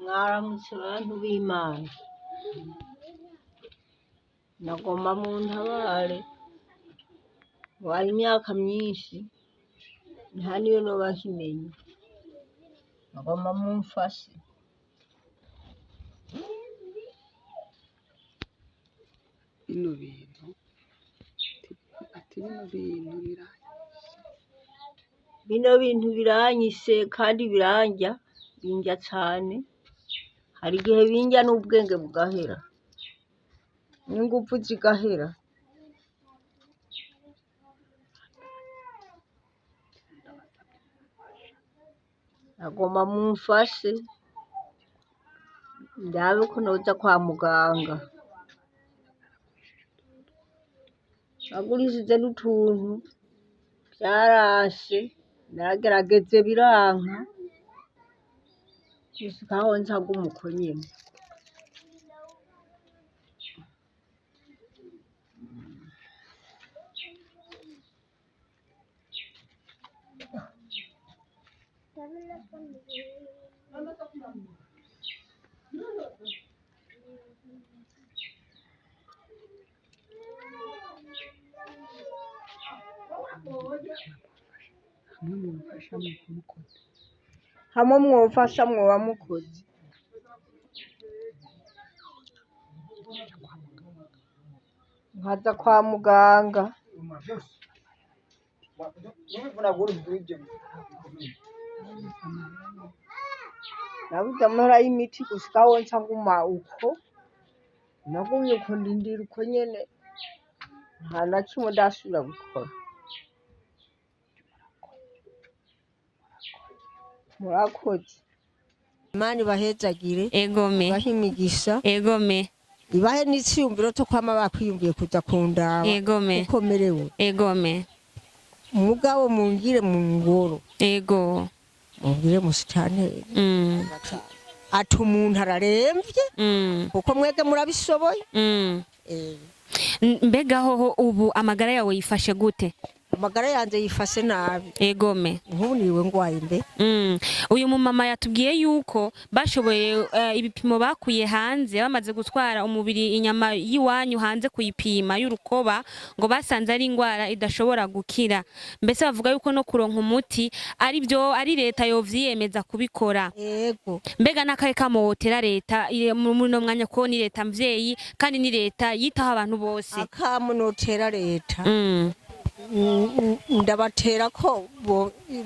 Mwaramutse bantu b'Imana, nagomba muntabare, wari imyaka myinshi nta niyo noba nkimenye, nagomba mumfashe. Bino bintu biranyise kandi birandya, bindya cane, hari igihe bindya n'ubwenge bugahera n'inguvu zigahera. Nagomba mumfashe ndabe ko noja kwa muganga. Nagurishije n'utuntu vyarashe, naragerageze biranka, gushikaho nza guma uko nyene. Hamwe mwofasha mwoba mukoze. Nkaja kwa muganga. Nabuze amahera y'imiti gushikaho nca nguma uko, nagumye uko ndindira uko nyene, nta na kimwe ndasubira gukora. Murakoze. Imana ibahezagire, Egome. ibahe imigisha, Egome. ibahe n'iciyumviro co kwama bakwiyumviye kuja kundaba Egome. uko merewe. Egome. Mugabo mungire mu ngoro, Ego. mungire musitanteri. Mm. Ati umuntu araremvye, kuko mwege murabishoboye. Mbega hoho ubu amagara yawe yifashe gute? Amagara yanje yifashe nabi. Egome. Nk'ubu niwe ngwaye mbe. Uyu mumama yatubwiye yuko bashoboye ibipimo bakuye hanze, bamaze gutwara umubiri inyama yiwanyu hanze kuyipima y'urukoba, ngo basanze ari ingwara idashobora gukira. Mbese bavuga yuko no kuronka umuti ari byo ari leta yovyiyemeza kubikora. Yego. Mbega nakaye kamotera leta muri no mwanya ko ni leta mvyeyi kandi ni leta yitaho abantu bose. Akamunotera leta. Ndabatera ko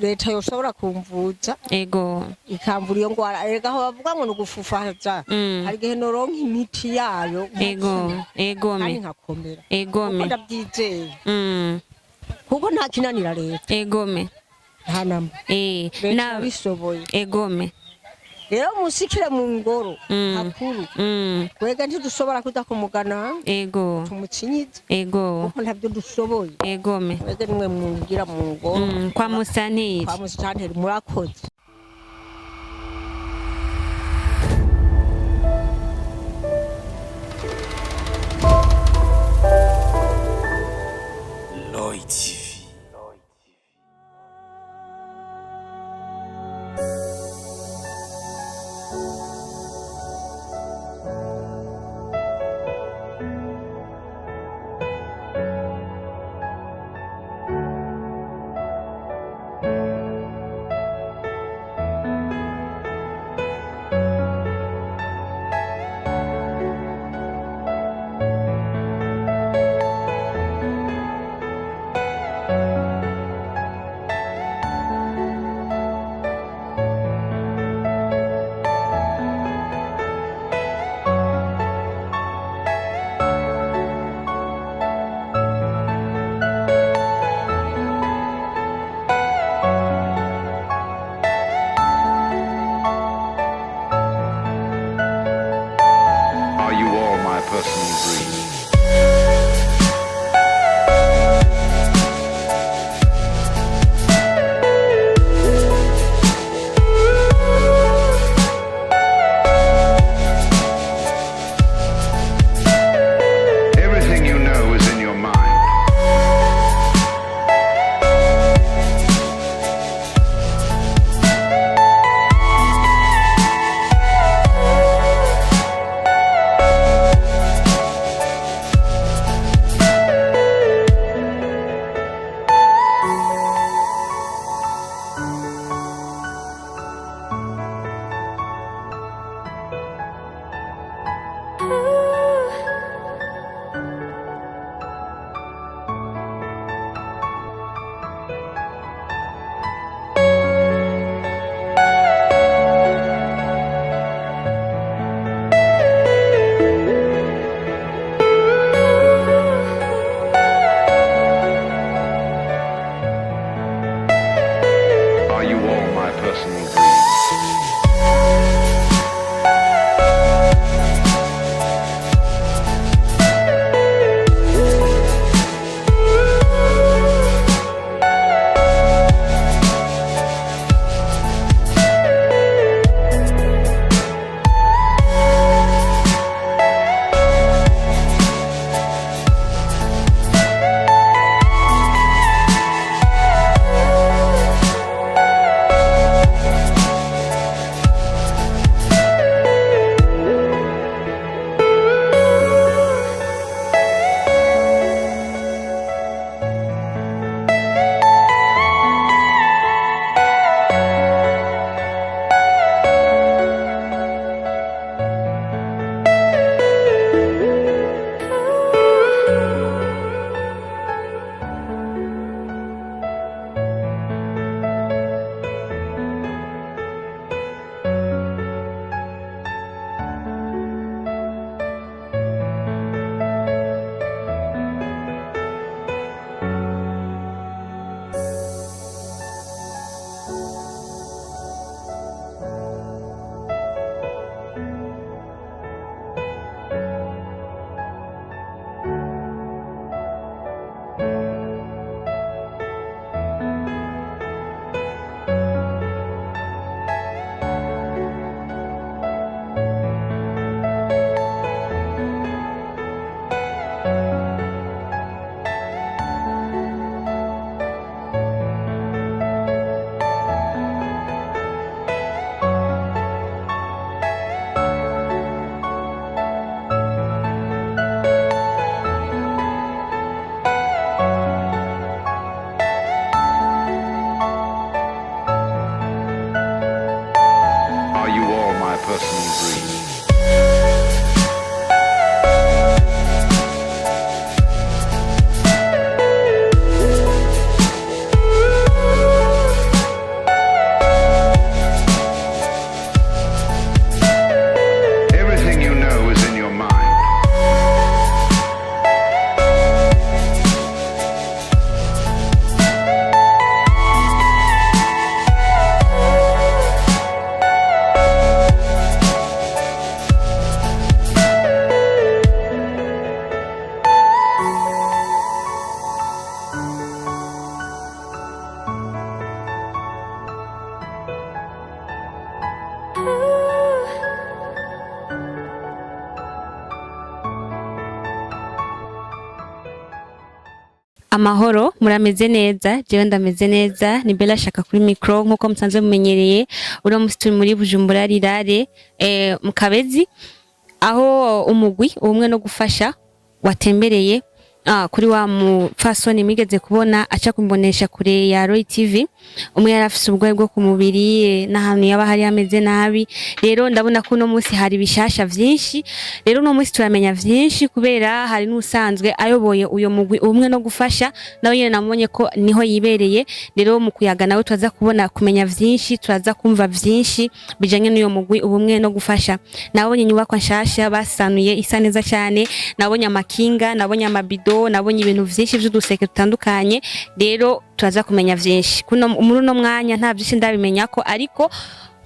leta yoshobora kumvuza. Ego. Ikamvura iyo ngwara. Erega aho bavuga ngo nugufufaza. Hari igihe noronka imiti yayo. Ego. Egome. Kandi nkakomera. Egome. Kuko ndabyizeye. Kuko nta kinanira leta. Egome. Nta namba. Leta bisoboye. Egome. Rero musikire mu ngoro hakuru. Kwega ntidushobora kuja kumugana. Ego. Tumucinyize. Ego. Kuko ntabyo dushoboye. Egome. Kwega nimwe mungira mu ngoro. Kwa musanteri. Kwa musanteri murakoze. Amahoro murameze neza jewe ndameze neza ni Bella shaka kuri micro nkuko musanzwe mumenyereye uro musi turi muri Bujumbura rirare mu Kabezi aho umugwi umwe no gufasha watembereye kuri wa mupfasoni migeze kubona aca kumbonesha kure ya Roy TV umwe yarafise ubwoye bwo kumubiri n'ahantu yaba hari ameze nabi rero ndabona ko no musi hari bishasha vyinshi rero no musi turamenya vyinshi kubera hari n'usanzwe ayoboye uyo mugwi umwe no gufasha nawe nyene namubonye ko niho yibereye rero mu kuyaga nawe twaza kubona kumenya vyinshi turaza kumva vyinshi bijanye n'uyo mugwi ubumwe no gufasha nabonye inyubako nshasha basanuye isa neza cyane nabonye amakinga nabonye amabido nabonye ibintu vyinshi vy'uduseke tutandukanye rero turaza kumenya vyinshi kuno muri no mwanya nta vyinshi ndabimenya ko ariko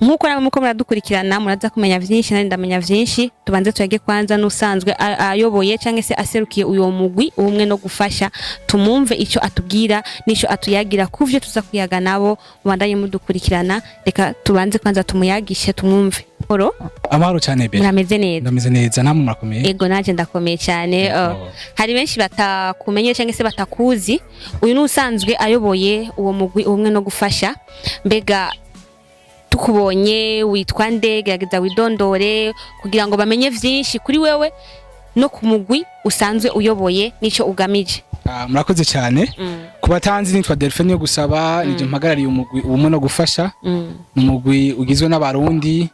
nkuko namwe muko muradukurikirana muraza kumenya vyinshi nari ndamenya vyinshi tubanze tuyage kwanza n'usanzwe ayoboye canke se aserukiye uyo mugwi umwe no gufasha tumumve ico atubwira nico atuyagira kuvyo tuza kuyaga nabo mubandanye mudukurikirana reka tubanze kwanza tumuyagishe tumwumve Oro amahoro cyane be murameze neza ndameze neza namwe murakomeye ego naje ndakomeye cyane hari benshi batakumenye canke se batakuzi uyu n'usanzwe ayoboye uwo mugwi umwe no gufasha mbega tukubonye witwa nde gerageza widondore kugira ngo bamenye vyinshi kuri wewe no ku mugwi usanzwe uyoboye nico ugamije murakoze cyane kubatanzi nitwa Delphine yo gusaba nije mpagarariye umugwi umwe no gufasha umugwi ugizwe n'abarundi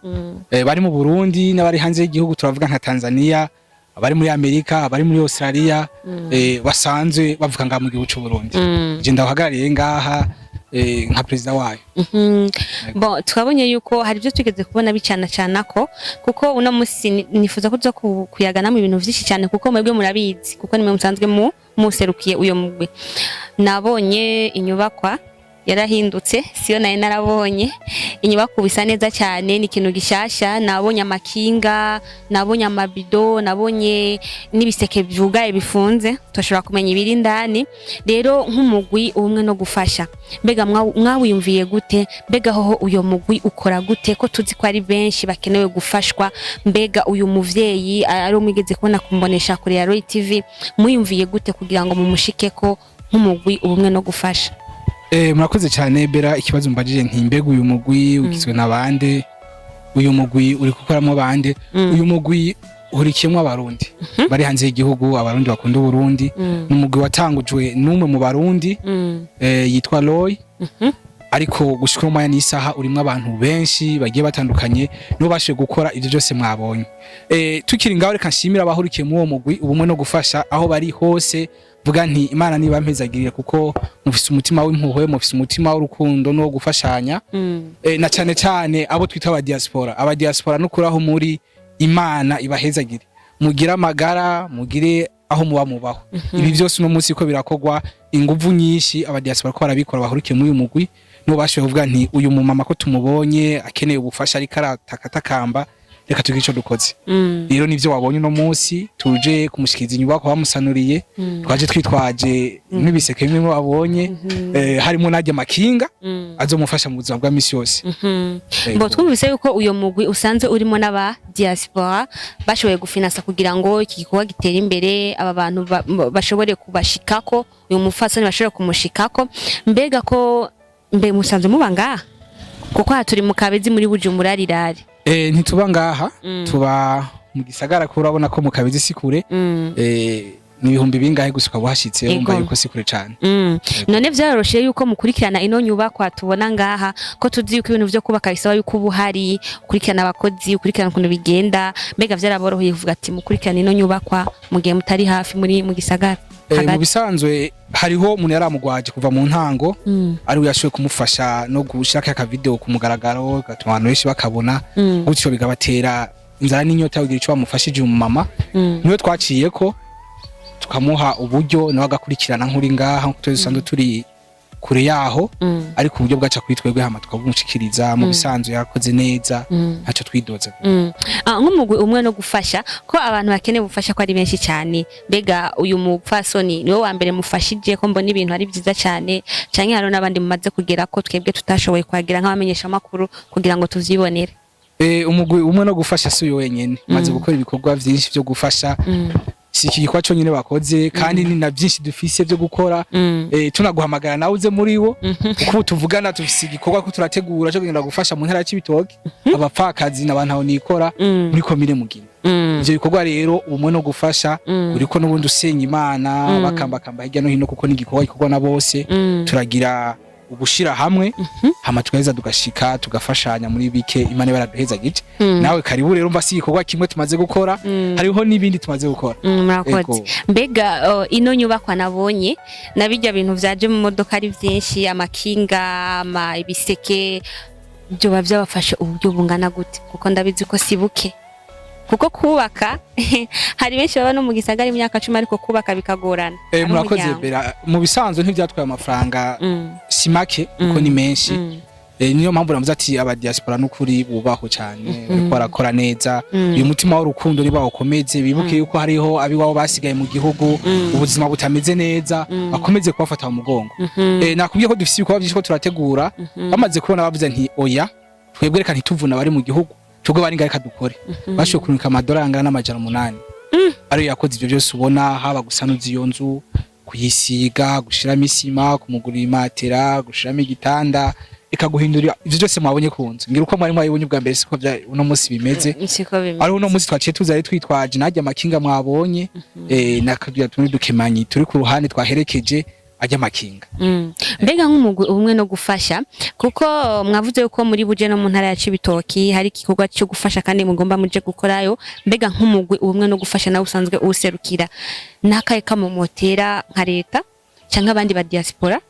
bari mu Burundi n'abari hanze y'igihugu turavuga nka Tanzania abari muri Amerika abari muri Australia basanzwe bavuga nga mu gihugu cy'u Burundi je ndahagarariye ngaha nka president wayo bon twabonye yuko hari byo twigeze kubona bicana ko kuko uno musi nifuza ko kuyaga namwe ibintu vyinshi cyane kuko mwebwe murabizi kuko nimwe musanzwe muserukiye uyo mugwi nabonye inyubakwa yarahindutse siyo naye narabonye inyubako bisa neza cyane ni ikintu gishasha nabonye amakinga nabonye amabido nabonye nibiseke byugaye bifunze toshobora kumenya ibiri ndani rero nk'umugwi umwe no gufasha mbega mwawiyumviye gute mbega hoho uyo mugwi ukora gute ko tuzi ko ari benshi bakenewe gufashwa mbega uyu muvyeyi ari umwigeze kubona kumbonesha kure ya Roy TV muyumviye gute kugira ngo mumushikeko nk'umugwi umwe no gufasha murakoze cyane Bera ikibazo mbajije ntimbega uyu mugwi ugizwe nabande uyu mugwi uri gukoramo bande uyu mugwi urikiyemo abarundi bari hanze y'igihugu abarundi bakunda Burundi n'umugwi watangujwe n'umwe mu barundi yitwa Roy ariko gushika mu n'isaha urimo abantu benshi bagiye batandukanye no bashe gukora ivyo byose mwabonye tukiri ngaho reka nshimira abahurikiye mu uwo mugwi ubumwe no gufasha aho bari hose vuga nti Imana niba mpezagirire kuko mufise umutima w'impuhwe mufise umutima w'urukundo no gufashanya na cyane cyane abo twita aba diaspora no kuraho muri Imana ibahezagire mugira amagara mugire aho mubaho ibi byose no munsi ko birakogwa inguvu nyinshi aba diaspora ko barabikora bahurikiye muri uyu mugwi no bashoye kuvuga nti uyu mu mama ko tumubonye akeneye ubufasha ari karatakamba reka tugire ico dukoze rero nivyo wabonye no munsi tuje kumushikiriza inyubako bamusanuriye twaje twitwaje n'ibiseke bimwe wabonye harimo najye makinga azomufasha mu buzima bwa misi yose bo twumvise yuko uyo mugwi usanze urimo n'aba diaspora bashoboye gufinansa kugira ngo iki gikorwa gitere imbere aba bantu bashobore kubashikako uyu mufasoni bashobore kumushikako mbega ko musanze mubangaha kuko haturi mu Kabezi muri Bujumbura rirare ntituba ngaha tuba mu gisagara ko urabona ko mu Kabezi sikure ni ibihumbi bingahe gusuka buhashitse umva yuko sikure cyane none vyaroroshe yuko mukurikirana ino nyubako tubona ngaha ko tuzi yuko ibintu vyo kubaka bisaba yuko ubuhari ukurikirana abakozi ukurikirana ukuntu bigenda mbega vyaraboroheye kuvuga ati mukurikirana ino nyubako mu gihe mutari hafi muri mu gisagara mu bisanzwe hariho umuntu yaramugwaje kuva mu ntango ari we yashoye kumufasha no gushaka aka video ku mugaragaro gatuma abantu benshi bakabona gutyo bigabatera inzara n'inyota kugira ico bamufashije mu mama niwe twaciye ko tukamuha uburyo nawe agakurikirana nkuri ngaha nko tuzisanzwe turi kure yaho ariko uburyo bwaca kwitwebwe hama tukabumushikiriza mu bisanzwe yakoze neza ntaco twidoza nk'umugwi umwe no gufasha ko abantu bakeneye gufasha ko ari benshi cyane mbega uyu mupfasoni niwe wa mbere mufashije ko mbona ibintu ari byiza cyane canke haro nabandi mumaze kugera ko twebwe tutashoboye kwagira nk'abamenyesha makuru kugira ngo tuvyibonere umugwi umwe no gufasha si uyo wenyene maze gukora ibikorwa vyinshi byo gufasha si iki gikorwa cyo nyine bakoze kandi ni na byinshi dufise byo gukora tunaguhamagara nawe uze muri wo kuko tuvugana tufise igikorwa ko turategura cyo kugenda gufasha mu ntara ya Cibitoke abapfakazi n'abantu aho nikora muri komine Mugina ivyo bikorwa rero ubumwe no gufasha uriko n'ubundi usenya Imana bakambakamba hirya no hino kuko ni igikorwa gikorwa na bose turagira ugushira hamwe hama tukaheza tugashika tugafashanya muri bike Imana baraduheza gice nawe karibu rero mbasi igikorwa kimwe tumaze gukora hariho n'ibindi tumaze gukora murakoze mbega ino nyubakwa nabonye nabijya bintu vyaje mu modoka ari vyinshi amakinga ibiseke byo bavyabafashe uburyo bungana gute kuko ndabizi ko sibuke kuko kubaka hari benshi baba no mu gisagara imyaka 10 ariko kubaka bikagorana murakoze bera mu bisanzwe ntivyatwaye amafaranga simake kuko ni menshi niyo mpamvu namuze ati aba diaspora n'ukuri bubaho cyane bariko barakora neza uyu mutima w'urukundo ni bawukomeze bibuke yuko hariho abiwabo basigaye mu gihugu ubuzima butameze neza bakomeze kubafata mu mugongo nakubwiye ko dufise ibikorwa byinshi ko turategura bamaze kubona bavuze nti oya twebwe reka ntituvuna bari mu gihugu tubwo bari ngareka dukore bashoye kunika amadolari angana n'amajana 8 ari yakoze ivyo byose ubona haba gusanuza iyo nzu kuyisiga gushiramo isima kumugurira imatera gushiramo igitanda ikaguhindura ivyo byose mwabonye kunzu ngira uko mwari mwayibonye ubwa mbere siko bya uno munsi bimeze ari uno munsi twaciye tuzari twitwaje najya amakinga mwabonye nakagira tumwe dukemanyi turi ku ruhande twaherekeje ajya makinga mbega nk'umugwi ubumwe no gufasha kuko mwavuze yuko muri buje no mu ntara ya Cibitoki hari igikorwa cyo gufasha kandi mugomba muje gukorayo mbega nk'umugwi ubumwe no gufasha nawe usanzwe userukira nakaye kamomotera nka leta cyangwa abandi ba diaspora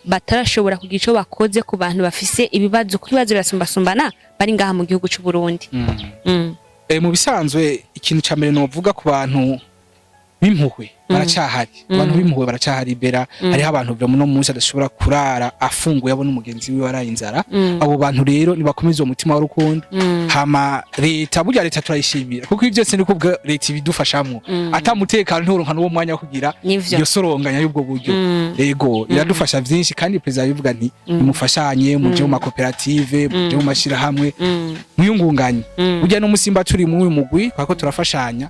batarashobora kugira ico bakoze ku bantu bafise ibibazo kuri bazo birasumbasumbana bari ngaha mu gihugu cy'u Burundi mu bisanzwe ikintu ca mbere no vuga ku bantu bimpuhwe baracahari abantu bimpuhwe baracahari bera hari abantu byo no munsi adashobora kurara afunguye abona umugenzi wiwe arayinzara abo bantu rero nibakomeza umutima w'urukundo hama leta burya leta turayishimira kuko ivyo byose niko leta ibidufashamwo atamutekano nturonka n'uwo mwanya wo kugira iyo soronganya y'ubwo buryo yego iradufasha byinshi kandi president bivuga nti mufashanye mu byo makoperative mu byo mashira hamwe mwiyungunganye burya no musimba turi mu uyu mugwi kwako turafashanya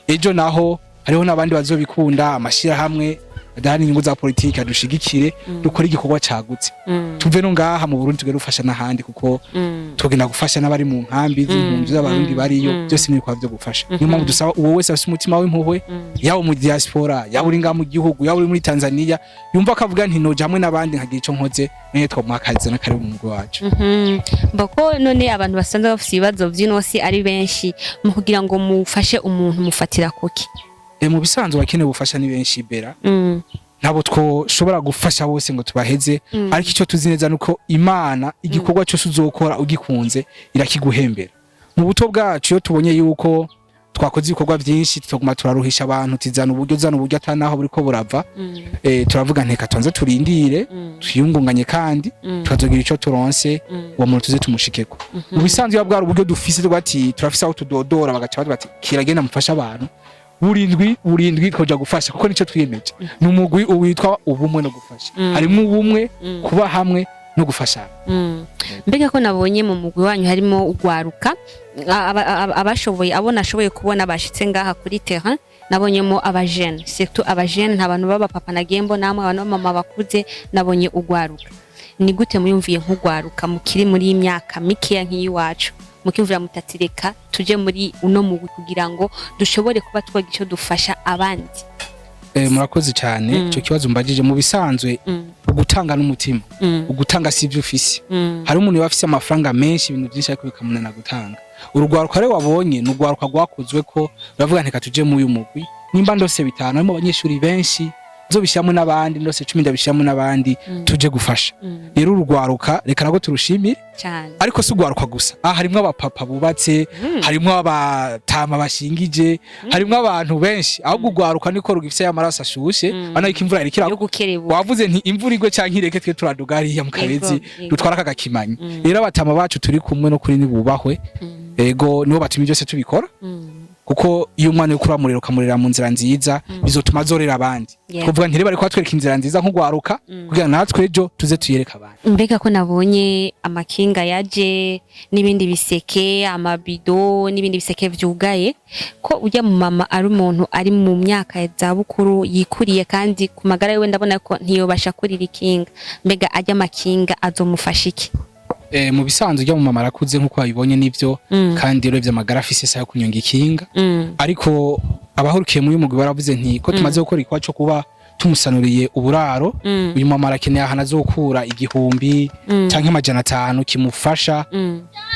ejo naho hariho nabandi bazobikunda amashira hamwe adahani inyungu za politiki adushigikire dukora igikorwa cagutse tuve no ngaha mu Burundi tugere ufasha n'ahandi kuko tugenda gufasha n'abari mu nkambi z'impunzi z'abarundi bariyo byose ni kwa byo gufasha niyo mpamvu dusaba uwo wese afite umutima w'impuhwe yawo mu diaspora yawo uri nga mu gihugu yawo uri muri Tanzania yumva akavuga nti noje hamwe n'abandi nkagira ico nkoze niyo twamwakaze n'akari mu mugwi wacu mbako none abantu basanzwe bafite ibibazo by'inosi ari benshi mu kugira ngo mufashe umuntu mufatira kuki mu bisanzwe bakeneye ubufasha ni benshi bera nabo twoshobora gufasha bose ngo tubaheze ariko icyo tuzi neza nuko Imana igikorwa cyose uzokora ugikunze irakiguhembera mu buto bwacu iyo tubonye yuko twakoze ibikorwa byinshi tutaguma turaruhisha abantu tizana uburyo atanaho buriko burava turavuga nteka tonze turindire twiyungunganye kandi tukazogira ico turonse uwo muntu tuze tumushikeko mu bisanzwe ya bwari uburyo dufise twati turafise aho tudodora bagaca bati kiragenda mufasha abantu burindwi koja gufasha kuko nico twiyemeje numugwi uwitwa ubumwe no gufasha harimo ubumwe kuba hamwe no gufashana mbega ko nabonye mu mugwi wanyu harimo ugwaruka abashoboye abona ashoboye kubona bashitse ngaha kuri terrain nabonyemo abajene surtout abajene ntabantu baba papa na gembo namwe abantu mama bakuze nabonye ugwaruka ni gute muyumviye nk'ugwaruka mukiri muri imyaka mikeya nk'iyiwacu mukimvira mutatireka tuje muri uno mugwi kugira ngo dushobore kuba twagira ico dufasha abandi murakoze cyane ico kibazo mbajije mu bisanzwe ugutanga n'umutima ugutanga sivyo ufise hari umuntu yafise amafaranga menshi ibintu byinshi ariko bikamunana gutanga urugwaruka rero wabonye n'ugwaruka gwakozwe ko bavuga nteka tuje mu uyu mugwi nimba ndose bitanu harimo abanyeshuri benshi zobishyamo n'abandi ndose 10 ndabishyamo n'abandi tuje gufasha rero urugwaruka reka nako turushimire cyane ariko si ugwaruka gusa harimo abapapa bubatse harimo abatama bashingije harimo abantu benshi ahubwo ugwaruka niko rugifise y'amaraso ashushe banayiko imvura irikira wavuze nti imvura igwe canke ireke twe turadugari ya mukabezi dutwara kagakimanyi rero abatama bacu turi kumwe no kuri nibubahwe ego nibo batumi byose tubikora kuko iyo umwana uriko uramurera ukamurera mu nzira nziza bizotuma azorera abandi kuvuga nti reba ariko atwereka inzira nziza nko gwaruka kugira natwe ejo tuze tuyereka abandi. Mbega ko nabonye amakinga yaje n'ibindi biseke amabido n'ibindi biseke vyugaye ko ujya mu mama ari umuntu ari mu myaka ya bukuru yikuriye kandi ku magara yiwe ndabona ko ntiyobasha kurira ikinga, mbega ajya amakinga azomufasha iki? Mu bisanzwe ujya mu mama arakuze nkuko wabibonye nivyo kandi uravye amagara afise sayo kunyonga ikinga ariko abahurukiye muri umugwi baravuze nti ko tumaze gukora ikwa cyo kuba tumusanuriye uburaro uyu mama arakeneye ahantu azokura 1000 canke 500 kimufasha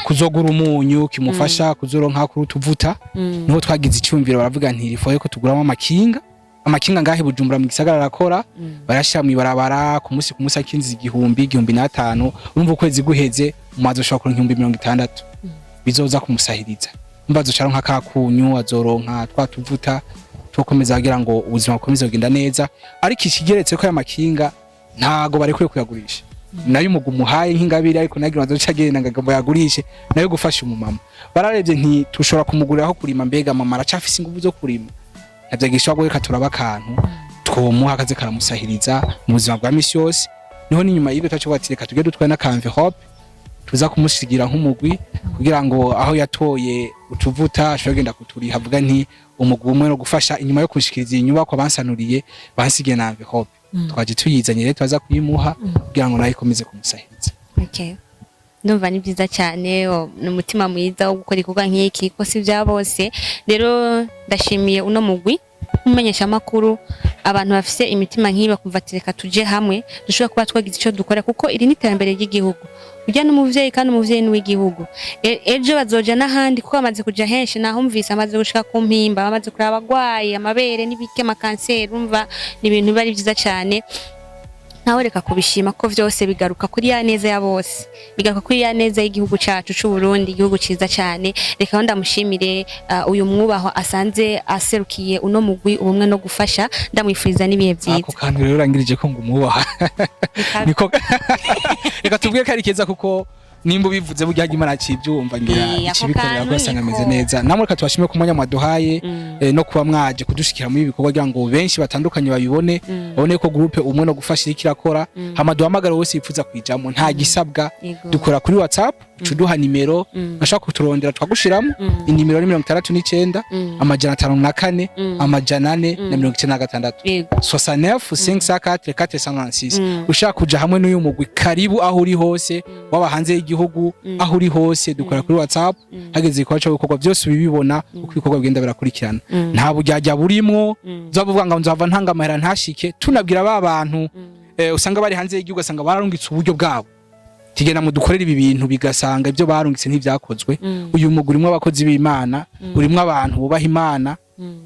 kuzogura umunyu kimufasha kuzoronka kuri utuvuta niho twagize icyumviro baravuga nti rifoye ko tuguramo amakinga ngahe Bujumbura mu gisagara arakora barashira mu ibarabara ku munsi akinzi 1000 urumva ukwezi guheze umaze ushobora kuronka 60 bizoza kumusahiriza mbazo caronka kakunyu azoronka twatuvuta tukomeza kugira ngo ubuzima bukomeze kugenda neza ariko ikigeretse ko y'amakinga ntago bari kure kuyagurisha nayo umugumuhaye nk'ingabire ariko nagira bazoca agenda ngagabo yagurishe nayo gufasha umumama bararebye nti tushobora kumuguriraho kurima mbega mama aracafise ingufu zo kurima navyagisha gwe katuraba kantu twomuha akaze karamusahiriza mu buzima bwa misi yose niho n'inyuma y'ibyo tacho batireka tugende dutwaye na envelope tuza kumusigira nk'umugwi kugira ngo aho yatoye utuvuta ashobora genda kuturiha avuga nti umugwi umwe no gufasha inyuma yo kunshikiriza inyubako bansanuriye bansigiye na envelope twaje tuyizanye rero twaza kuyimuha kugira ngo nayo ikomeze kumusahiriza. Okay. Ndumva ni byiza cyane n'umutima mwiza wo gukora ikuga nk'iki ko si bya bose rero ndashimiye uno mugwi umenyesha makuru abantu bafise imitima nk'iba kumva tireka tuje hamwe dushobora kuba twagize ico dukora kuko iri ni iterambere ry'igihugu ujya n'umuvyeyi kandi umuvyeyi ni w'igihugu ejo bazoja n'ahandi kuko bamaze kuja henshi nahumvise amaze gushika ku mpimba bamaze kuraba abagwayi amabere n'ibike amakanseri umva ni ibintu bari byiza cyane nawe reka kubishima ko vyose bigaruka kuri ya neza ya bose bigaruka kuri ya neza y'igihugu cacu c'u Burundi igihugu ciza cyane reka ndamushimire uyu mwubaho asanze aserukiye uno mugwi ubumwe no gufasha ndamwifuriza nibihe byiza ako kantu rero rangirije ko ngumwubaha niko reka tubwiye karikeza kuko nimba bivuze burya Imana cibyumva ngira kibikorera ko asanga ameze neza namwe reka tubashime ku mwanya mwaduhaye no kuba mwaje kudushikira muri bikorwa kugira ngo benshi batandukanye babibone babone ko groupe umwe no gufasha ikirakora hamaduhamagara wose yipfuza kwijamo nta gisabwa dukora kuri WhatsApp cuduha nimero ashaka kuturondera twagushiramo inimero ni 69 amajana 54 amajana 496 69 504 496 ushaka kuja hamwe n'uyu mugwi karibu aho uri hose waba hanze y'igihugu aho uri hose dukora kuri WhatsApp hageze ikwacho bikorwa byose ubibibona uko ibikorwa bigenda birakurikirana nta bujyajya burimwo zavuga ngo nzava ntanga amahera ntashike tunabwira ba bantu usanga bari hanze y'igihugu asanga bararungitse uburyo bwabo tigena mu dukorera ibi bintu bigasanga ibyo barungitse ntivyakozwe uyu mugurimo abakozi b'Imana urimo abantu bubaha Imana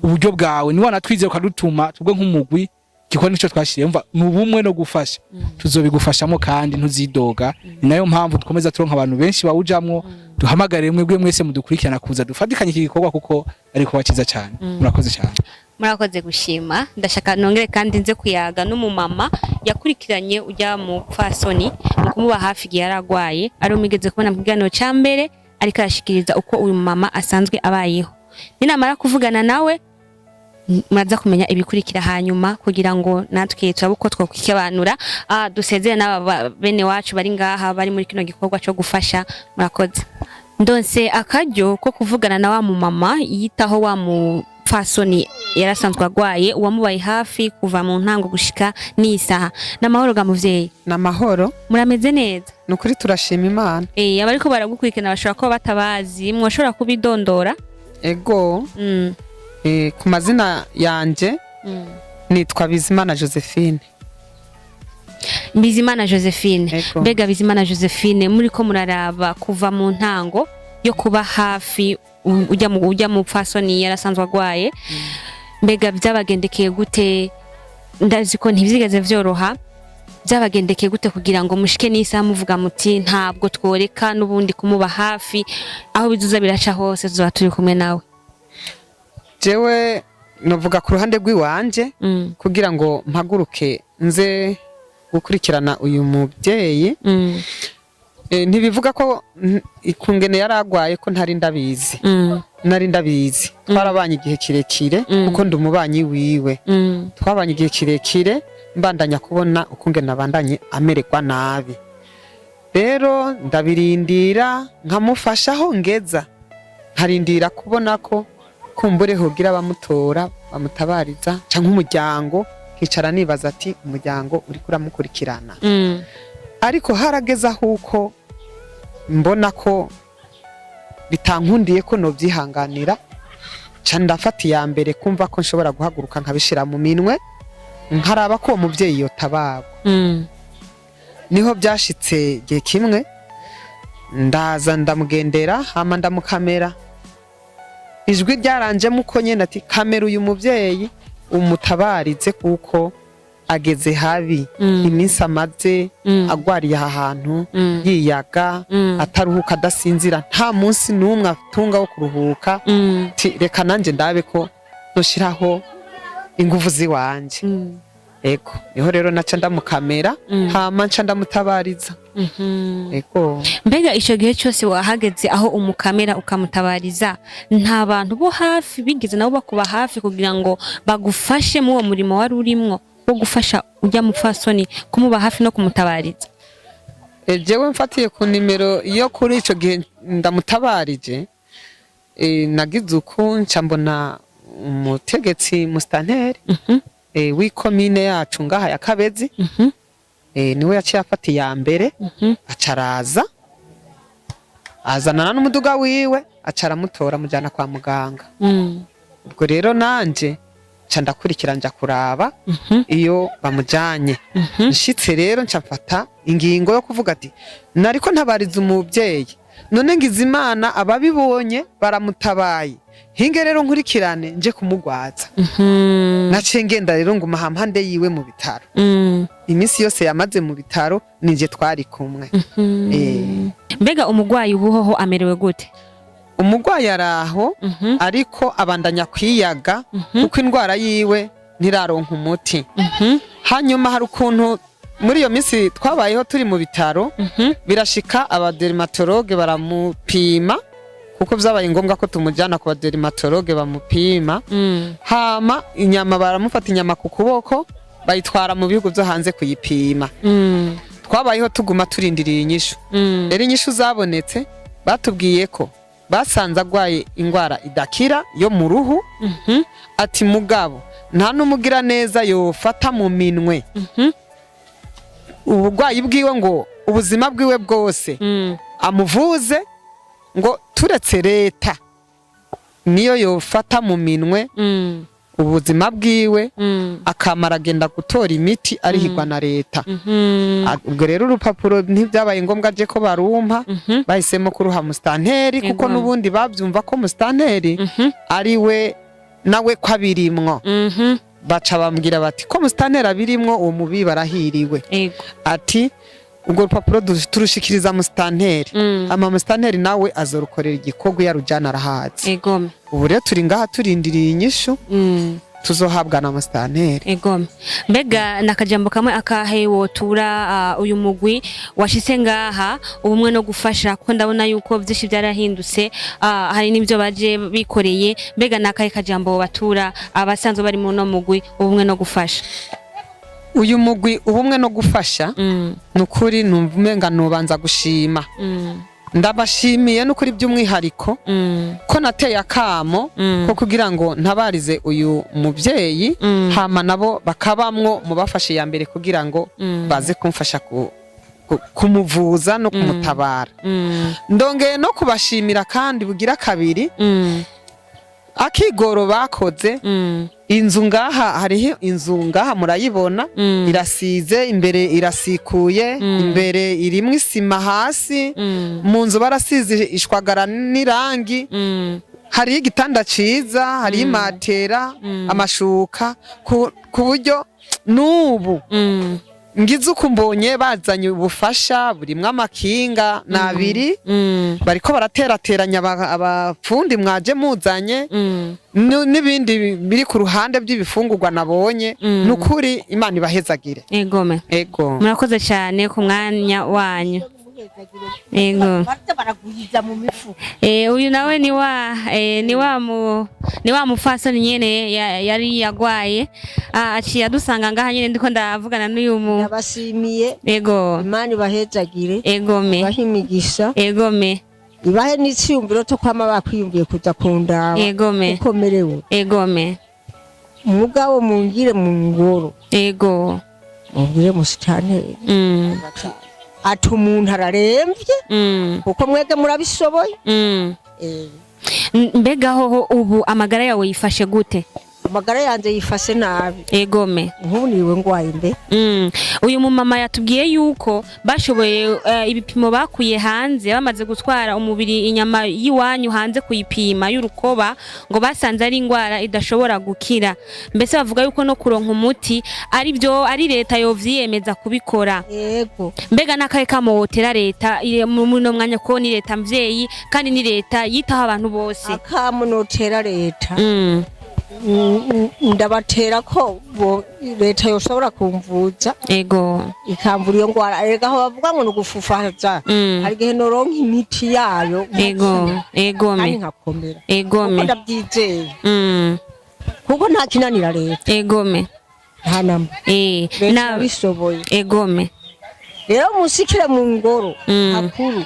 uburyo bwawe ni wana twizeye ukadutuma tubwo nk'umugwi kiko nico twashiriye umva nubumwe no gufasha tuzobigufashamo kandi ntuzidoga ni nayo mpamvu dukomeza turonka abantu benshi bawujamwo duhamagarire mwese mudukurikirana kuza dufatikanye iki gikorwa kuko ariko wakiza cyane murakoze cyane murakoze gushima ndashaka nongere kandi nze kuyaga n'umumama yakurikiranye ujya mu fasoni mu kumuba hafi yaragwaye ari umigeze kubona mu kiganiro cya mbere ariko arashikiriza uko uyu mama asanzwe abayeho ninamara kuvugana nawe muraza kumenya ibikurikira hanyuma kugira ngo natwe turabuko twokwikibanura dusezeye n'aba bene wacu bari ngaha bari muri kino gikorwa cyo gufasha murakoze ndonse akaryo ko kuvugana na wa mu mama yitaho wa mu fasoni yarasanzwe agwaye uwamubaye hafi kuva mu ntango gushika n'isaha namahoro ga muvyeyi namahoro murameze neza nukuri turashima Imana abariko baragukurikirana bashobora ko batabazi mwoshobora kubidondora ego ku mazina yanje nitwa Bizimana Josephine Bizimana Josephine mbega Bizimana Josephine muri ko muraraba kuva mu ntango yo kuba hafi ujya mu fasoni yarasanzwe agwaye mbega byabagendekeye gute ndazi ko ntibyigeze vyoroha byabagendekeye gute kugira ngo mushike n'isa muvuga muti ntabwo tworeka nubundi kumuba hafi aho bizuza biraca hose tuzoba turi kumwe nawe jewe novuga ku ruhande rw'iwanje kugira ngo mpaguruke nze gukurikirana uyu mubyeyi ntibivuga ko ikungene yaragwaye ko ntari ndabizi nari ndabizi twarabanye igihe kirekire kuko ndi umubanyi wiwe twabanye igihe kirekire mbandanya kubona ukunge nabandanye amererwa nabi rero ndabirindira nkamufasha aho ngeza nkarindira kubona ko kumbure hogira bamutora bamutabariza canke umuryango hicara nibaza ati umuryango uri kuramukurikirana ariko harageza huko mbona ko bitankundiye ko no byihanganira cyane ndafata ya mbere kumva ko nshobora guhaguruka nkabishira mu minwe nkaraba ko umuvyeyi yotabagwa niho byashitse gihe kimwe ndaza ndamugendera hama ndamukamera ijwi ryaranje muko nyene ati kamera uyu muvyeyi umutabarize kuko ageze habi iminsi amaze agwariye aha hantu yiyaga ataruhuka adasinzira nta munsi n'umwe atunga wo kuruhuka reka nanje ndabe ko noshiraho inguvu ziwanje ego niho rero naca ndamukamera hama nca ndamutabariza ego mbega ico gihe cyose wahageze aho umukamera ukamutabariza nta bantu bo hafi bigeze nabo bakuba hafi kugira ngo bagufashe mu uwo murimo wari urimwo wo gufasha ujya mupfasoni kumuba hafi no kumutabariza jewe mfatiye ku nimero iyo kuri ico gihe ndamutabarije nagize uko nca mbona umutegetsi mustanteri w'ikomine yacu ngaha ya Kabezi niwe yaciye afata ya mbere acaraza azanana n'umuduga wiwe acaramutora mujana kwa muganga ubwo rero nanje ca ndakurikira nja kuraba iyo bamujanye nshitse rero nca mfata ingingo yo kuvuga ati nariko ntabariza umuvyeyi none ngize Imana ababibonye baramutabaye hinge rero nkurikirane nje kumugwaza naciye ngenda rero nguma hampande yiwe mu bitaro iminsi yose yamaze mu bitaro nije twari kumwe mbega umugwayi ubuhoho amerewe gute umugwayi araho ariko abandanya kwiyaga kuko indwara yiwe ntiraronka umuti hanyuma hari ukuntu muri iyo minsi twabayeho turi mu bitaro birashika abadermatologe baramupima kuko vyabaye ngombwa ko tumujana ku badermatologe bamupima hama inyama baramufata inyama ku kuboko bayitwara mu bihugu byo hanze kuyipima twabayeho tuguma turindiriye inyishu rero inyishu zabonetse batubwiye ko basanze agwaye ingwara idakira yo mu ruhu ati mugabo nta numugira neza yofata mu minwe ubugwayi bwiwe ngo ubuzima bwiwe bwose amuvuze ngo turetse leta niyo yofata mu minwe ubuzima bwiwe akamara agenda gutora imiti arihigwa na leta ubwo rero urupapuro ntibyabaye ngombwa je ko barumpa bahisemo kuruha mustanteri kuko nubundi bavyumva ko mustanteri ari we nawe kwabirimwo baca bambwira bati ko mustanteri abirimwo uwo mubi barahiriwe ati ubwo rupapuro turushikiriza mustanteri ama mustanteri nawe azorukorera igikorwa yarujana arahazi egome ubu rero turi ngaha turindiriye inyishu tuzohabwa na mustanteri egome mbega nakajambo kamwe akahe wotura uyu mugwi washitse ngaha ubumwe no gufasha kuko ndabona yuko byinshi byarahindutse hari n'ibyo baje bikoreye mbega nakahe kajambo batura abasanzwe bari mu no mugwi ubumwe no gufasha uyu mugwi ubumwe no gufasha nukuri numva umenga nobanza gushima ndabashimiye nukuri by'umwihariko ko nateye akamo ko kugira ngo ntabarize uyu muvyeyi hama nabo bakabamwo mu bafashe ya mbere kugira ngo baze kumfasha kumuvuza no kumutabara ndongeye no kubashimira kandi bugira kabiri akigoro bakoze inzu ngaha hariho inzu ngaha murayibona irasize imbere irasikuye imbere irimwe isima hasi mu nzu barasize ishwagara n'irangi hari igitanda ciza hari imatera amashuka ku buryo nubu ngize uko mbonye bazanye ubufasha burimwe amakinga nabiri bariko baraterateranya abapfundi mwaje muzanye n'ibindi biri ku ruhande by'ibifungurwa nabonye nukuri Imana ibahezagire egome ego murakoze cyane ku mwanya wanyu Ego. baraguhiza mu mifuko. Uyu nawe ni wa mufasoni nyene yari yagwaye aciye adusanga ngaha nyene ndiko ndavugana n'uyu Nabashimiye. Ego. Imana ibahezagire. Egome. Bahimigisha. Egome. Ibahe n'iciyumviro cyo kwama bakwiyumviye kuza kundaba. Egome. Ukomerewe. Egome. Mugabo mungire mu ngoro. Ego. Mungire musitanteri. Ati umuntu araremvye. Kuko mwege murabishoboye. Mbega hoho ubu amagara yawe yifashe gute? Amagara yanjye yifashe nabi. Egome. Nk'ubu niwe ngwaye mbe. Uyu mumama yatubwiye yuko bashoboye ibipimo bakuye hanze bamaze gutwara umubiri inyama yiwanyu hanze kuyipima y'urukoba ngo basanze ari ingwara idashobora gukira. Mbese bavuga yuko no kuronka umuti ari leta yovyiyemeza kubikora. Yego. Mbega nakaye kamotera leta muno mwanya ko ni leta mvyeyi kandi ni leta yitaho abantu bose. Akamunotera leta. Ndabatera ko leta yoshobora kumvuza. Ego. Ikamvura iyo ngwara erega aho bavuga ngo nugufufaza hari gihe noronka imiti yayo. Ego. Egome. Ari nkakomera. Egome. Ndabyizeye. Kuko nta kinanira leta. Egome. Nta namba. Na bisoboye. Egome. Rero musikire mu ngoro hakuru.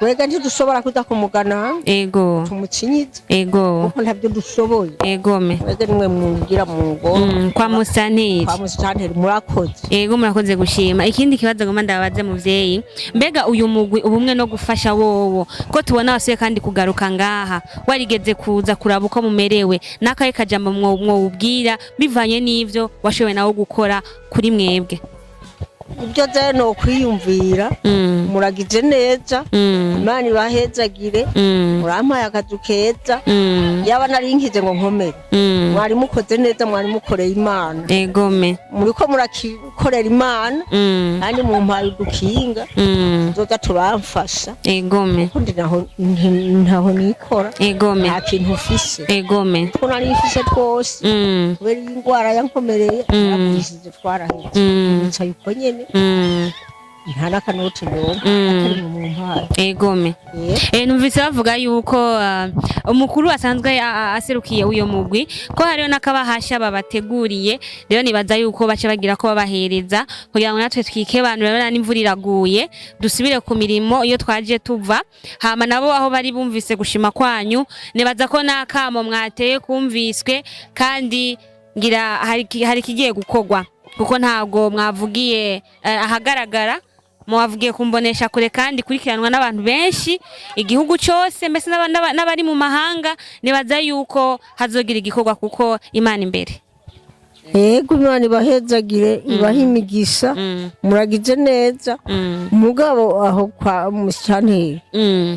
Wega ntidushobora kuza kumugana. Ego. Tumucinyiza. Ego. Kuko ntabyo dushoboye. Egome. Wega nimwe mwungira mu ngoro. Kwa musanteri. Kwa musanteri murakoze. Ego murakoze gushima. Ikindi kibazo goma ndabaze muvyeyi. Mbega uyu mugwi ubumwe no gufasha wowo ko tubona wasuye kandi kugaruka ngaha warigeze kuza kuraba uko mumerewe nakaye kajambo mwobwira bivanye n'ivyo washoboye nawo gukora kuri mwebwe. Ibyo zero no kwiyumvira muragize neza. Imana ibahezagire. Murampaye akazu keza. Yaba narinkize ngo nkomere. Mwari mukoze neza, mwari mukoreye Imana. Egome. Muriko murakikorera Imana. Kandi mumpaye udukinga. Zoza turamfasha. Egome. Kundi ntaho nikora. Egome. Nta kintu ufise. Egome. Ko nari mfise twose. Kubera ingwara yankomereye narabishije twaraheze. Ncaye uko nyene. Nta nakanoti akari mu mpara. Egome. Numvise bavuga yuko umukuru asanzwe aserukiye uyo mugwi ko hariyo nakabahasha babateguriye rero nibaza yuko bace bagira ko babahereza kugira ngo natwe twikebanure bana n'imvura iraguye dusubire ku mirimo iyo twaje tuva hama nabo aho bari bumvise gushima kwanyu nibaza ko nakamo mwateye kumviswe kandi ngira hari kigiye gukogwa kuko ntago mwavugiye ahagaragara mwavugiye kumbonesha kure kandi kurikiranwa n'abantu benshi igihugu cyose mbese n'abari mu mahanga nibaza yuko hazogira igikorwa kuko Imana imbere. Yego Imana ibahezagire ibahimigisha muragize neza. Mugabo aho kwa musanteri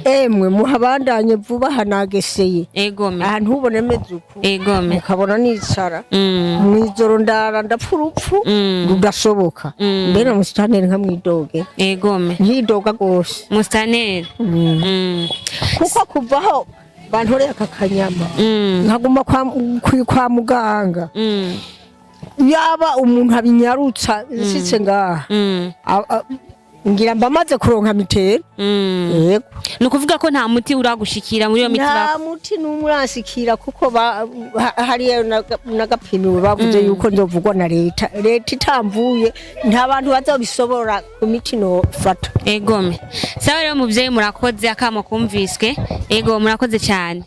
emwe muhabandanye vuba hanageseye. Egome. Ahantu ubone mezuku. Egome. Mukabona nicara mw'ijoro ndara ndapfa urupfu rudashoboka. Mbere musanteri nka mwidoge. Egome. Ntidoga gose musanteri. Kuko kuvaho bantoreye akakanyama nkaguma kwa muganga. Yaba umuntu abinyarutsa nshitse ngaha ngira mbamaze kuronka mitero. Yego. Nukuvuga ko nta muti uragushikira muri iyo miti nta muti n'umurasikira kuko hariyo nagapimiwe bavuze yuko ndovugwa na leta itamvuye nta bantu bazobisobora ku miti no fata. Egome. Sawa rero muvyeyi murakoze akamo kumviswe. Ego murakoze cyane.